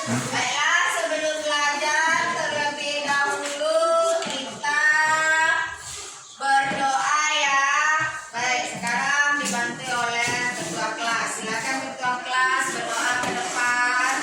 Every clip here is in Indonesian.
Baiklah, sebelum belajar terlebih dahulu kita berdoa ya. Baik, sekarang dibantu oleh ketua kelas. Silakan ketua kelas berdoa ke depan.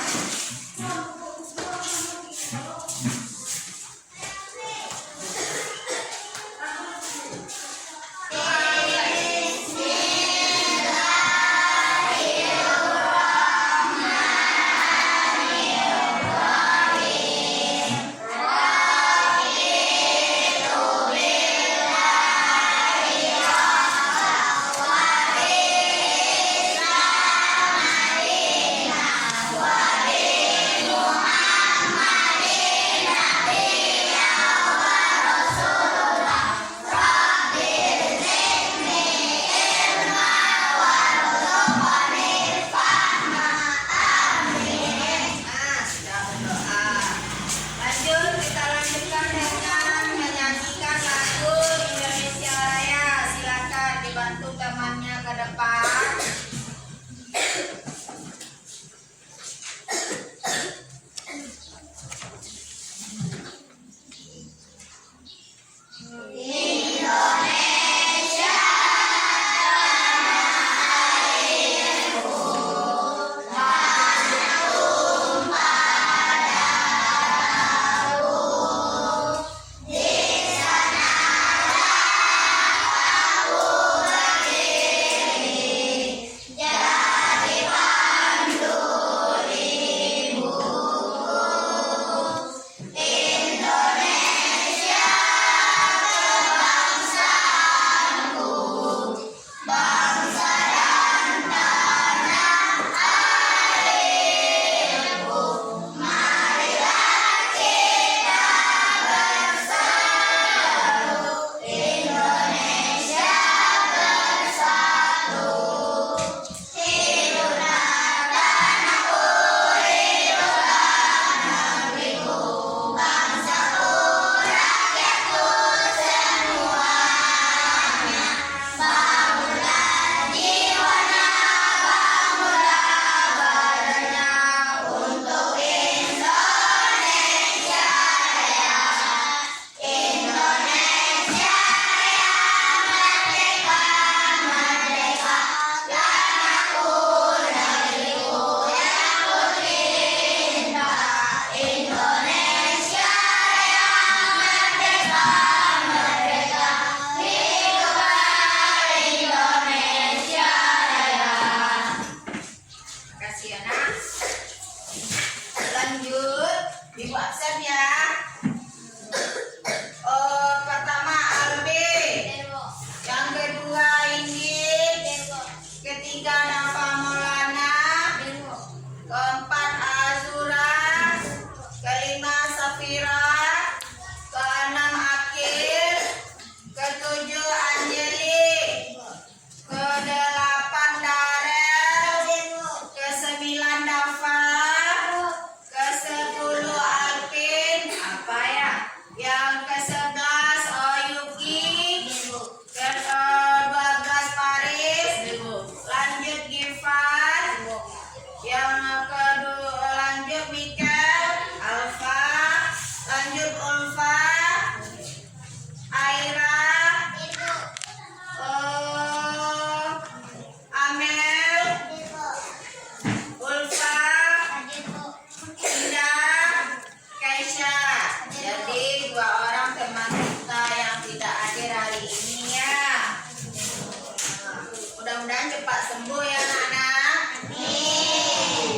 Mudah-mudahan cepat sembuh ya anak-anak.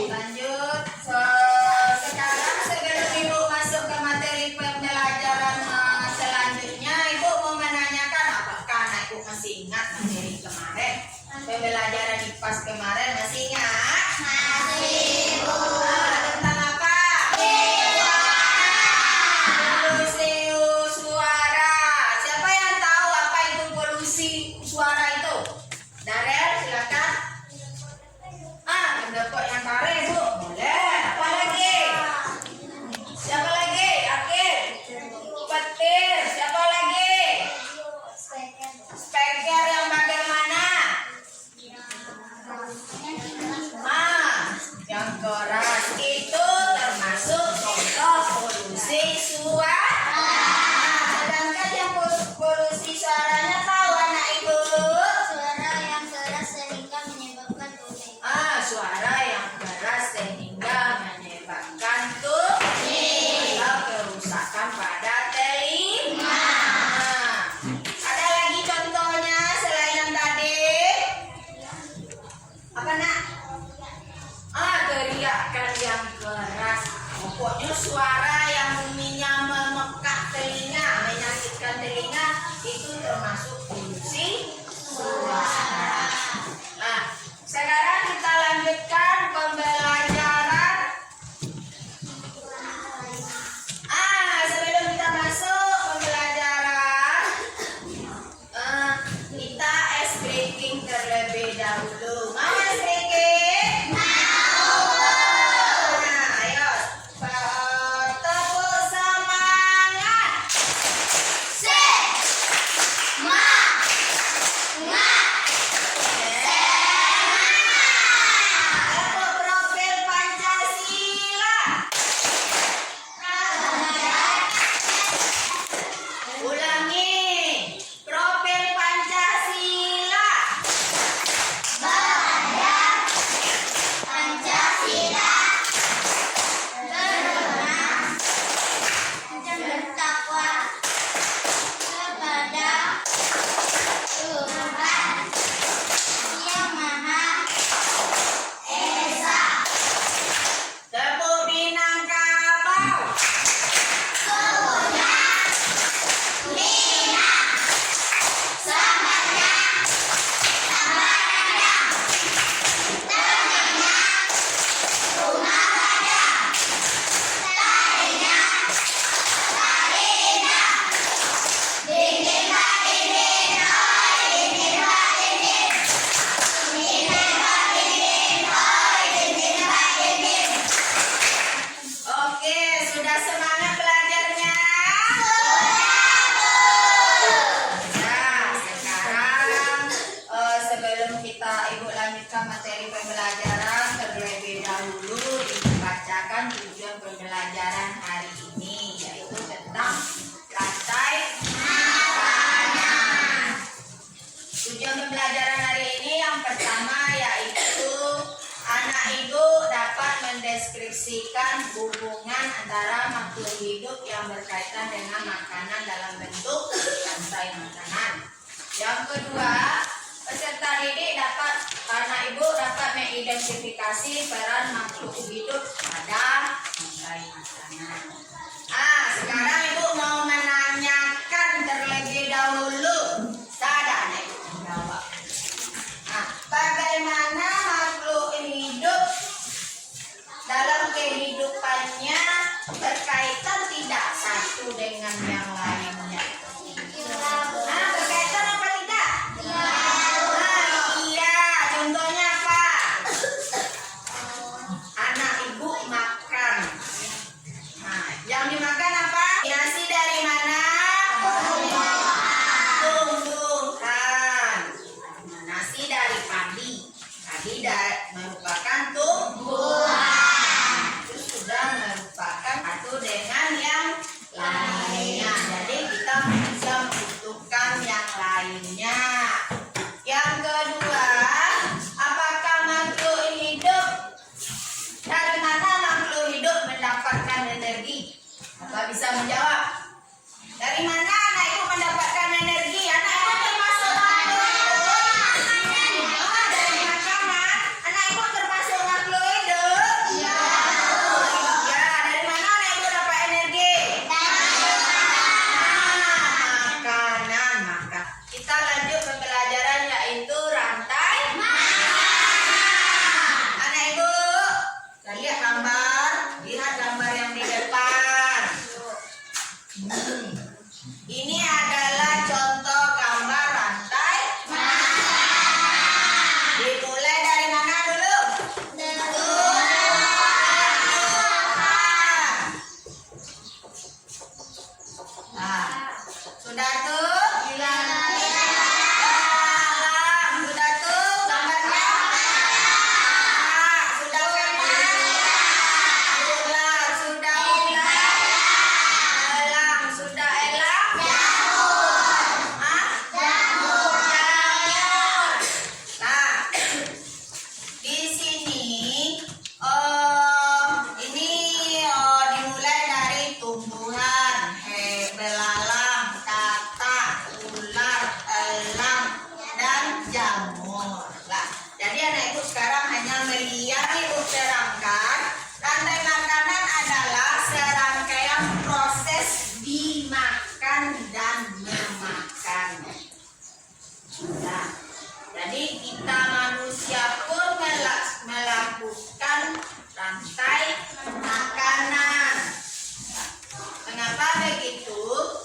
Lanjut. Sekarang sebelum Ibu masuk ke materi pembelajaran selanjutnya, Ibu mau menanyakan apakah anak Ibu masih ingat materi kemarin? Pembelajaran IPAS kemarin masih ingat? Masih, Ibu. Tentang apa? Polusi suara. Siapa yang tahu apa itu polusi suara itu? Darel, silakan. Mendapuk yang kare, Bu. Boleh. Apa lagi? Siapa lagi? Akil. Petir. Siapa lagi? Speaker yang bagaimana? Yang keras itu Teriakan yang keras. Pokoknya suara yang bunyinya memekak telinga, menyakitkan telinga, itu termasuk polusi suara. Nah, sekarang kita lanjutkan pembelajaran. Sebelum kita masuk pembelajaran, kita ice breaking terlebih dahulu. Mau ice breaking? Ayo, tepuk semangat. Tepuk profil Pancasila. Ulangi, profil Pancasila. Tepuk Minangkabau. Oke, sudah semangat belajarnya? Nah, sekarang sebelum kita ibu lanjutkan materi pembelajaran, terlebih dahulu dibacakan tujuan pembelajaran hari ini, yaitu tentang rantai makanan. Tujuan pembelajaran hari ini yang pertama yaitu anak ibu dapat mendeskripsikan hubungan antara makhluk hidup yang berkaitan dengan makanan dalam bentuk rantai makanan. Yang kedua, peserta didik anak ibu dapat mengidentifikasi peran makhluk hidup pada rantai makanan. Sekarang ibu mau menanyakan terlebih dahulu. Sada anak ibu menjawab. Bagaimana makhluk hidup dalam kehidupannya berkaitan tidak satu dengan yang lainnya? Berkaitan apa tidak? Iya. Contohnya apa? Anak ibu makan. Yang dimakan apa? Nasi rantai makanan. Mengapa begitu?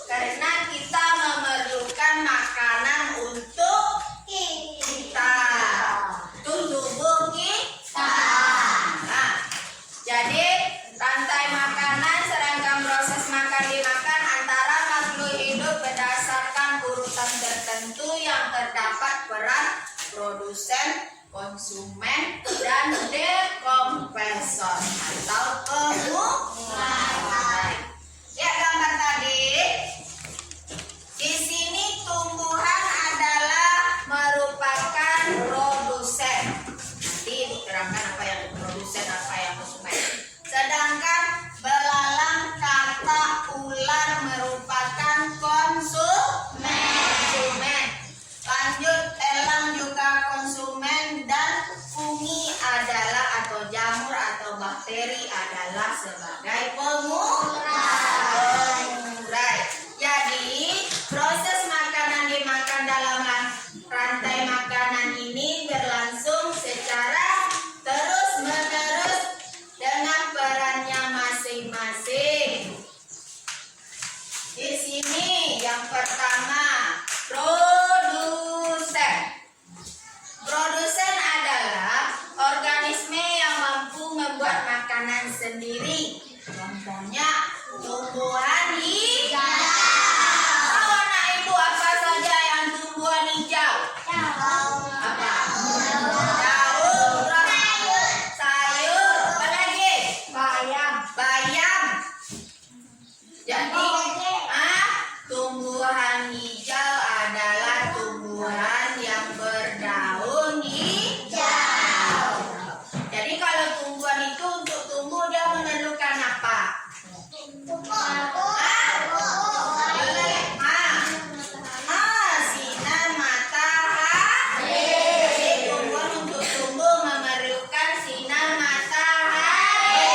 Karena kita memerlukan makanan untuk kita, untuk tubuh kita. Nah, jadi rantai makanan serangkaian proses makan dimakan antara makhluk hidup berdasarkan urutan tertentu yang terdapat peran produsen, konsumen, dan dekompresor atau pengumumkan. Ya, gambar tadi. Di sini tumbuhan adalah merupakan produsen. Nanti diterangkan apa yang produsen, apa yang konsumen. Sedangkan belalang, katak, ular merupakan konsumen. Lanjut, elang juga konsumen dan fungi adalah atau jamur atau bakteri adalah sebagai pengurai. Jadi, proses makanan dimakan dalam rantai makanan ini berlangsung secara terus-menerus dengan perannya masing-masing. Di sini yang pertama, produsen. Produsen adalah organisme yang mampu membuat makanan sendiri. Contohnya tumbuhan hijau. Tahu anak ibu apa saja yang tumbuhan hijau? Apa? Daun, sayur, apa lagi? Bayam. Jadi, tumbuhan hijau adalah tumbuhan yang berdaun hijau. Jadi kalau tumbuhan itu untuk tumbuh dia memerlukan apa? Sinar matahari. Jadi tumbuhan untuk tumbuh memerlukan sinar matahari.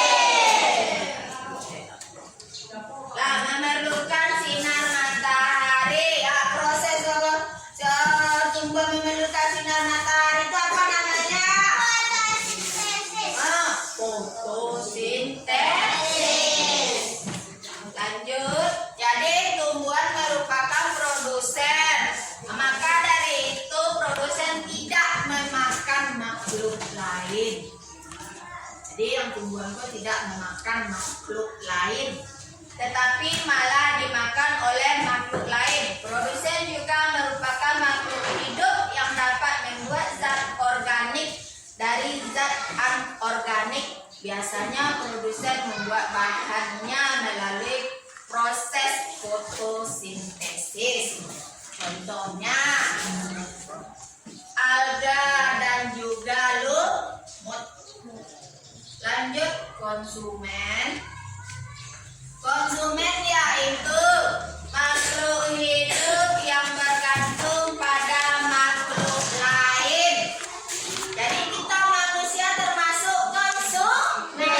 Lah, memerlukan sinar matahari. Ya, proses tumbuh memerlukan sinar matahari itu apa namanya? Fotosintesis. Lanjut. Jadi tumbuhan merupakan produsen. Maka dari itu produsen tidak memakan makhluk lain. Jadi yang tumbuhan itu tidak memakan makhluk lain, tetapi malah dimakan oleh makhluk lain. Produsen juga merupakan makhluk hidup yang dapat membuat zat organik dari zat anorganik. Biasanya produsen membuat bahannya melalui proses fotosintesis. Contohnya alga dan juga lumut. Lanjut, konsumen. Konsumen yaitu makhluk hidup yang bergantung pada makhluk lain. Jadi kita manusia termasuk konsumen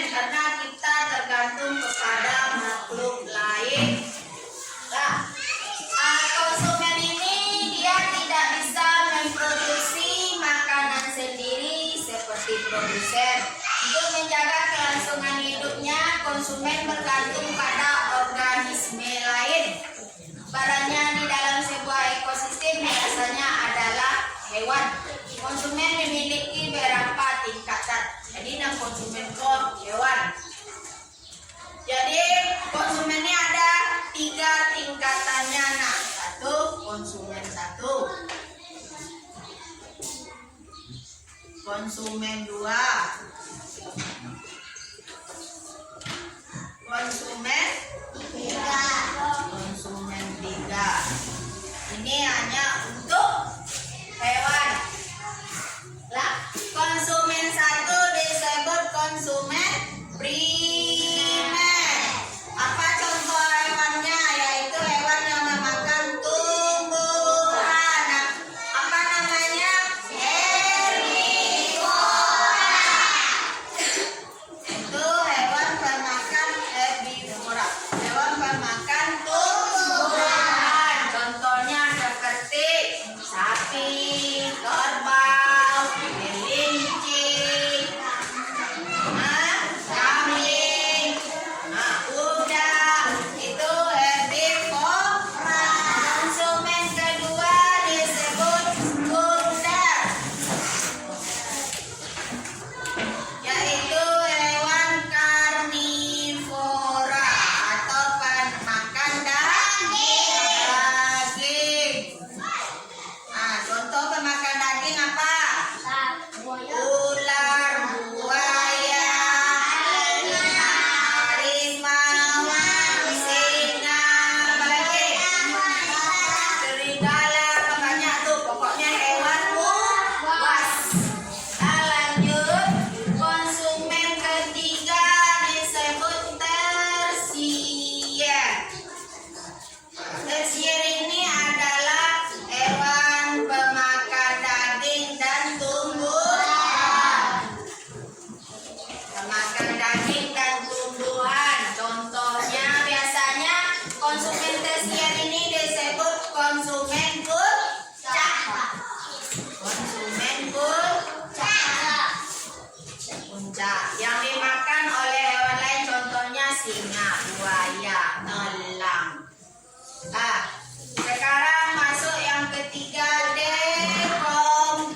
karena kita tergantung kepada makhluk lain. Nah, konsumen ini dia tidak bisa memproduksi makanan sendiri seperti produsen. Untuk menjaga kelangsungan hidupnya, konsumen bergantung pada organisme lain. Perannya di dalam sebuah ekosistem biasanya adalah hewan. Konsumen memiliki beberapa tingkatan. Jadi yang konsumen kok hewan. Jadi konsumennya ada 3 tingkatannya. Nah, 1 konsumen 1. Konsumen 2. Konsumen 3. Ini hanya untuk hewan. Lah, konsumen 1 disebut konsumen primer. Apa contoh hewannya? Yaitu hewan yang memakan tumbuhan. Apa namanya? Herbivora. Yang dimakan oleh hewan lain contohnya singa, buaya, elang. Nah, sekarang masuk yang ketiga, dekompresor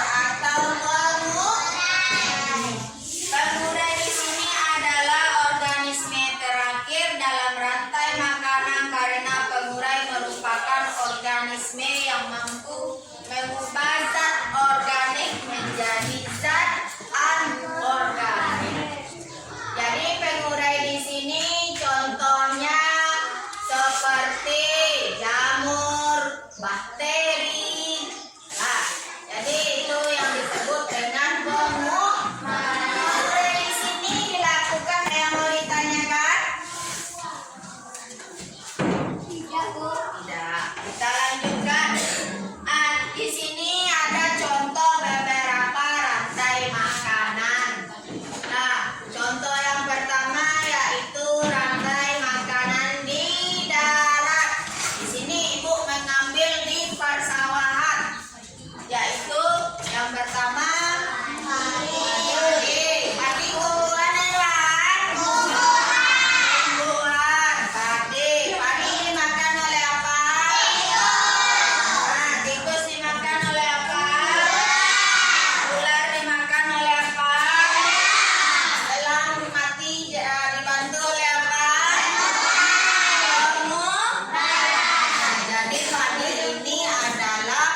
atau pengurai. Pengurai di sini adalah organisme terakhir dalam rantai makanan karena pengurai merupakan organisme yang mampu mengubah zat organik menjadi zat anorganik. Jadi pengurai di sini contohnya seperti jamur, bakteri. Nah, jadi itu yang disebut dengan pengurai. Pengurai di sini dilakukan yang mau ditanyakan? Tidak, Bu. Tidak. Kita lanjutkan. Di sini ada contoh beberapa rantai makanan. Nah, contoh yang pertama yaitu rantai makanan di darat. Di sini Ibu mengambil di persawahan. Yaitu yang pertama padi. Padi tumbuhan yang lain. Tumbuhan padi. Padi dimakan oleh apa? Nah, tikus dimakan oleh apa? Ular dimakan oleh apa? Elang mati dibantu oleh apa? Jadi padi ini adalah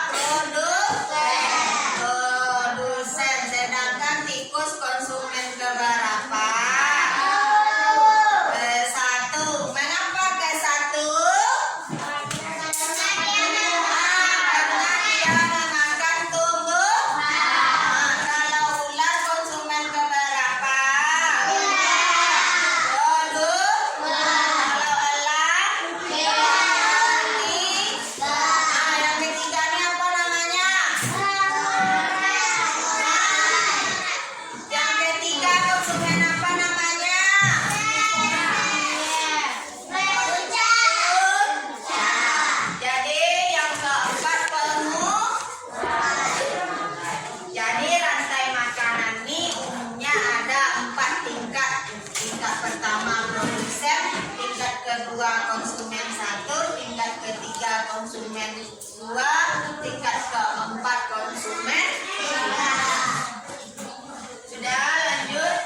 produsen, sedangkan tikus konsumen keberapa? Ke-1. Mengapa ke-1? Karena dia memakan tumbuhan. Kalau ular konsumen keberapa? Kalau elang? Yang ketiga ini apa namanya? Yang ketiga konsumen apa namanya? Jadi yang keempat Jadi rantai makanan ini umumnya ada 4 tingkat. Tingkat pertama produsen, tingkat kedua konsumen 1, tingkat ketiga konsumen 2, tingkat keempat konsumen 3. Sudah lanjut.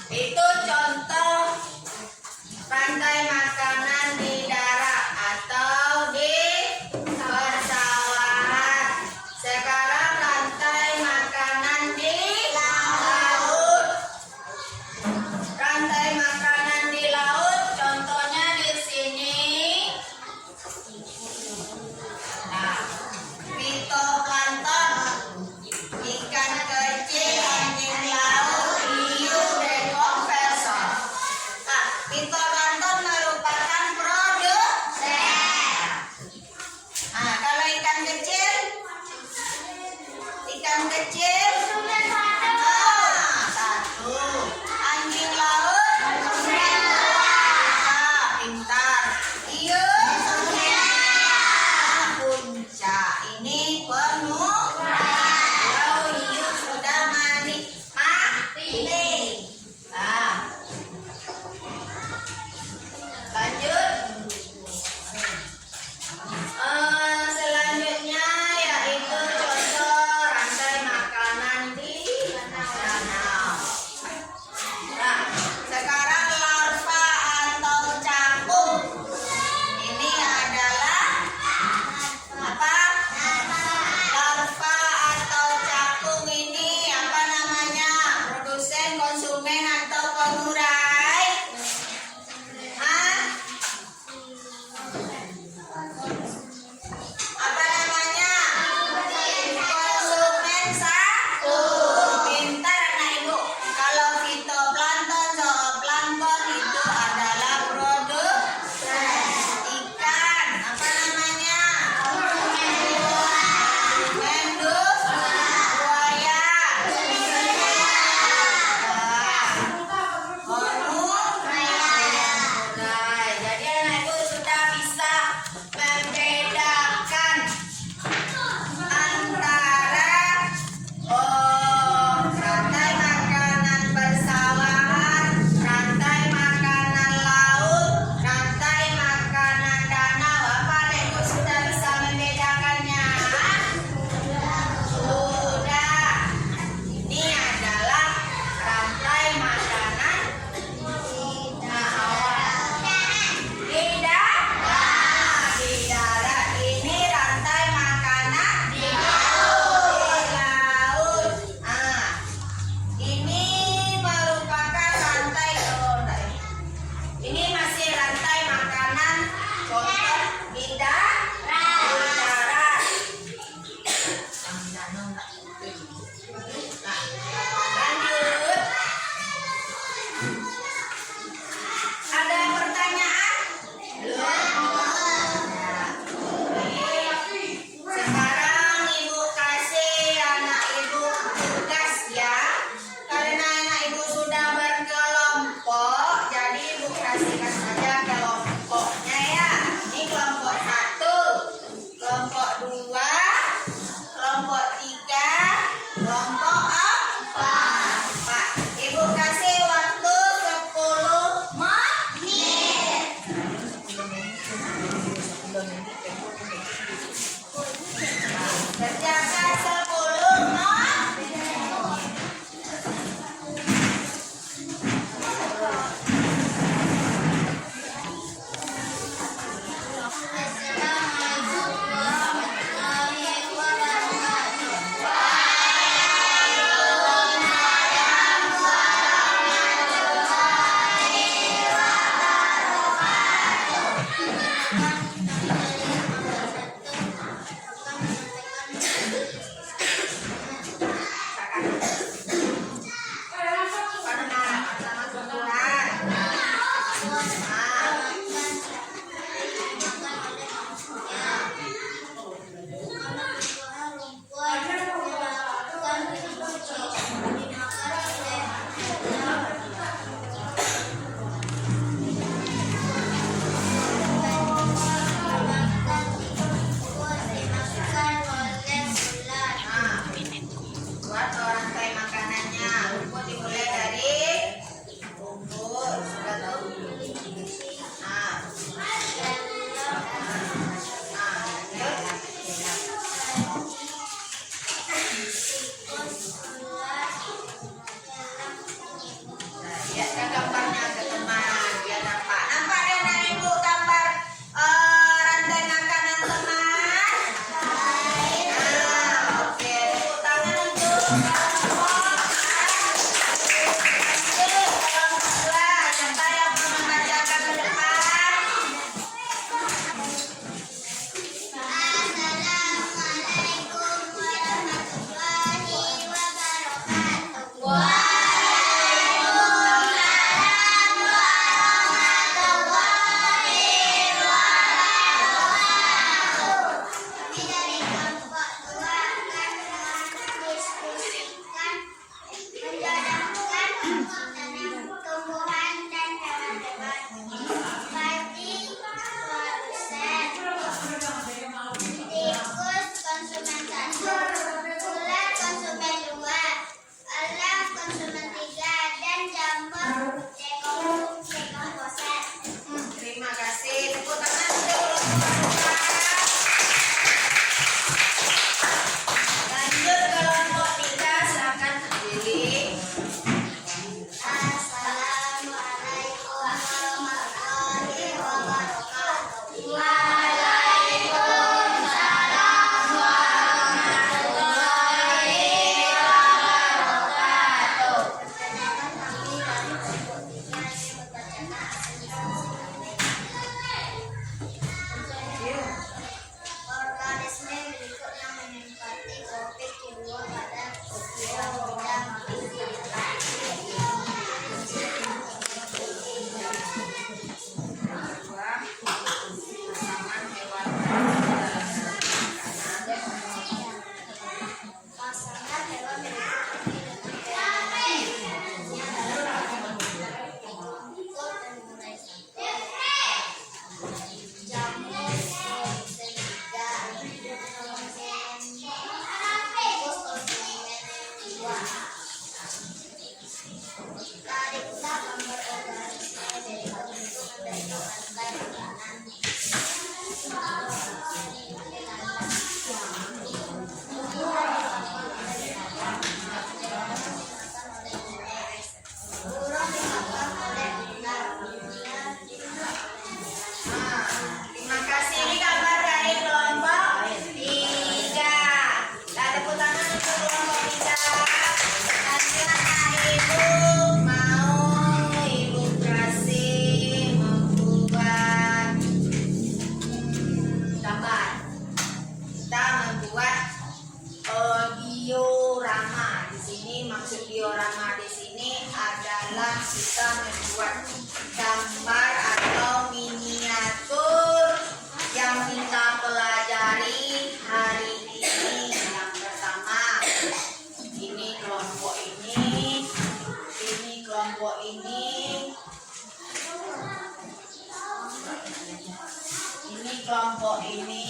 Itu contoh rantai makanan di darat atau di persawahan. Sekarang rantai makanan di laut. Rantai makanan di laut contohnya di sini. Nah, fitoplankton maksud diorama di sini adalah kita membuat gambar atau miniatur yang kita pelajari hari ini. Yang pertama, ini kelompok ini kelompok ini kelompok ini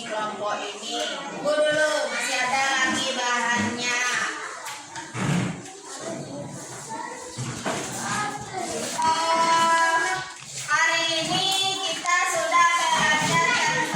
kelompok ini. Tunggu dulu, masih ada lagi bahannya. Hari ini kita sudah belajar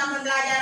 na pembelajaran